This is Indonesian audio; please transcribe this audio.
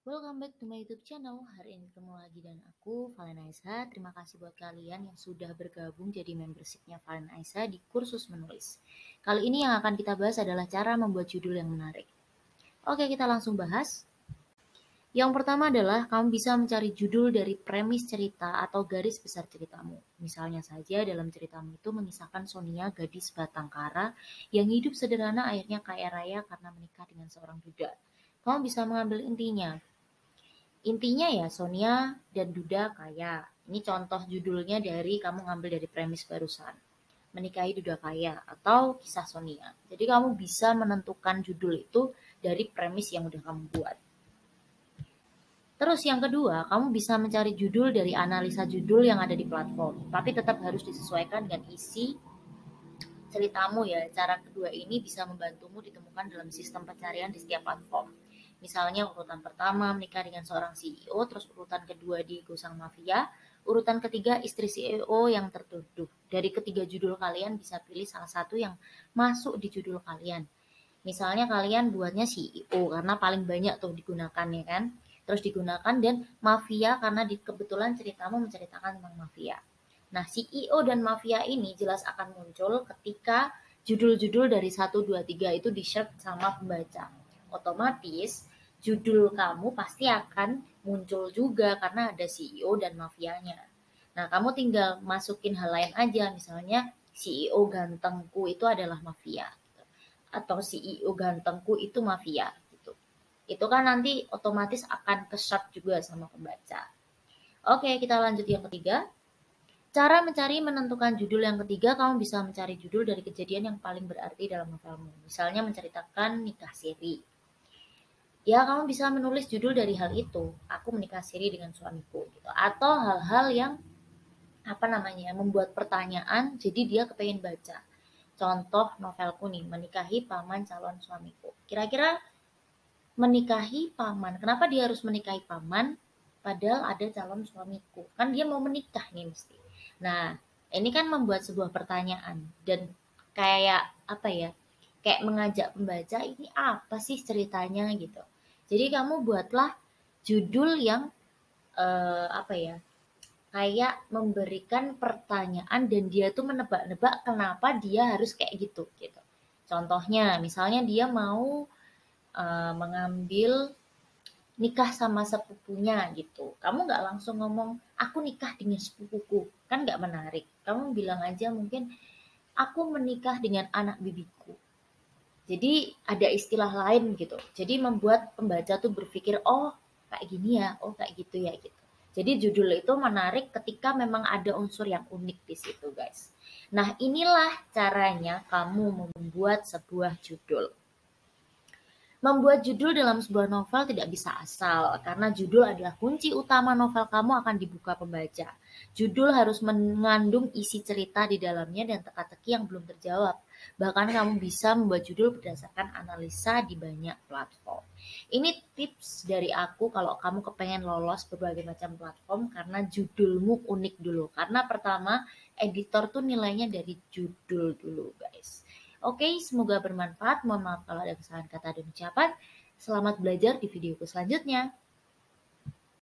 Welcome back to my YouTube channel. Hari ini ketemu lagi dan aku, Valen Aiza. Terima kasih buat kalian yang sudah bergabung jadi membershipnya Valen Aiza di kursus menulis. Kali ini yang akan kita bahas adalah cara membuat judul yang menarik. Oke, kita langsung bahas. Yang pertama adalah kamu bisa mencari judul dari premis cerita atau garis besar ceritamu. Misalnya saja dalam ceritamu itu mengisahkan Sonia, gadis Batangkara yang hidup sederhana akhirnya kaya raya karena menikah dengan seorang duda. Kamu bisa mengambil intinya. Intinya ya Sonia dan Duda kaya. Ini contoh judulnya dari kamu ngambil dari premis barusan. Menikahi Duda kaya atau kisah Sonia. Jadi kamu bisa menentukan judul itu dari premis yang udah kamu buat. Terus yang kedua, kamu bisa mencari judul dari analisa judul yang ada di platform. Tapi tetap harus disesuaikan dengan isi ceritamu ya. Cara kedua ini bisa membantumu ditemukan dalam sistem pencarian di setiap platform. Misalnya urutan pertama menikah dengan seorang CEO, terus urutan kedua di Gosang Mafia, urutan ketiga istri CEO yang tertuduh. Dari ketiga judul kalian bisa pilih salah satu yang masuk di judul kalian. Misalnya kalian buatnya CEO karena paling banyak tuh digunakan ya kan. Terus digunakan dan mafia karena kebetulan ceritamu menceritakan tentang mafia. Nah, CEO dan mafia ini jelas akan muncul ketika judul-judul dari 1, 2, 3 itu di-share sama pembaca. Otomatis judul kamu pasti akan muncul juga karena ada CEO dan mafianya. Nah, kamu tinggal masukin hal lain aja, misalnya CEO gantengku itu adalah mafia atau CEO gantengku itu mafia gitu. Itu kan nanti otomatis akan ke-share juga sama pembaca. Oke, kita lanjut yang ketiga. Cara mencari menentukan judul yang ketiga, kamu bisa mencari judul dari kejadian yang paling berarti dalam novelmu. Misalnya menceritakan nikah siri. Ya, kamu bisa menulis judul dari hal itu. Aku menikah siri dengan suamiku gitu. Atau hal-hal yang membuat pertanyaan jadi dia kepengen baca. Contoh novelku nih, menikahi paman calon suamiku. Kira-kira menikahi paman, kenapa dia harus menikahi paman padahal ada calon suamiku? Kan dia mau menikah nih mesti. Nah, ini kan membuat sebuah pertanyaan dan kayak kayak mengajak pembaca ini apa sih ceritanya gitu. Jadi kamu buatlah judul yang kayak memberikan pertanyaan dan dia tuh menebak-nebak kenapa dia harus kayak gitu gitu. Contohnya, misalnya dia mau mengambil nikah sama sepupunya gitu. Kamu nggak langsung ngomong, aku nikah dengan sepupuku. Kan nggak menarik. Kamu bilang aja mungkin, aku menikah dengan anak bibiku. Jadi ada istilah lain gitu. Jadi membuat pembaca tuh berpikir, oh kayak gini ya, oh kayak gitu ya gitu. Jadi judul itu menarik ketika memang ada unsur yang unik di situ guys. Nah inilah caranya kamu membuat sebuah judul. Membuat judul dalam sebuah novel tidak bisa asal, karena judul adalah kunci utama novel kamu akan dibuka pembaca. Judul harus mengandung isi cerita di dalamnya dan teka-teki yang belum terjawab. Bahkan kamu bisa membuat judul berdasarkan analisa di banyak platform. Ini tips dari aku kalau kamu kepengen lolos berbagai macam platform karena judulmu unik dulu. Karena pertama, editor tuh nilainya dari judul dulu guys. Oke, semoga bermanfaat. Mohon maaf kalau ada kesalahan kata dan ucapan. Selamat belajar di videoku selanjutnya.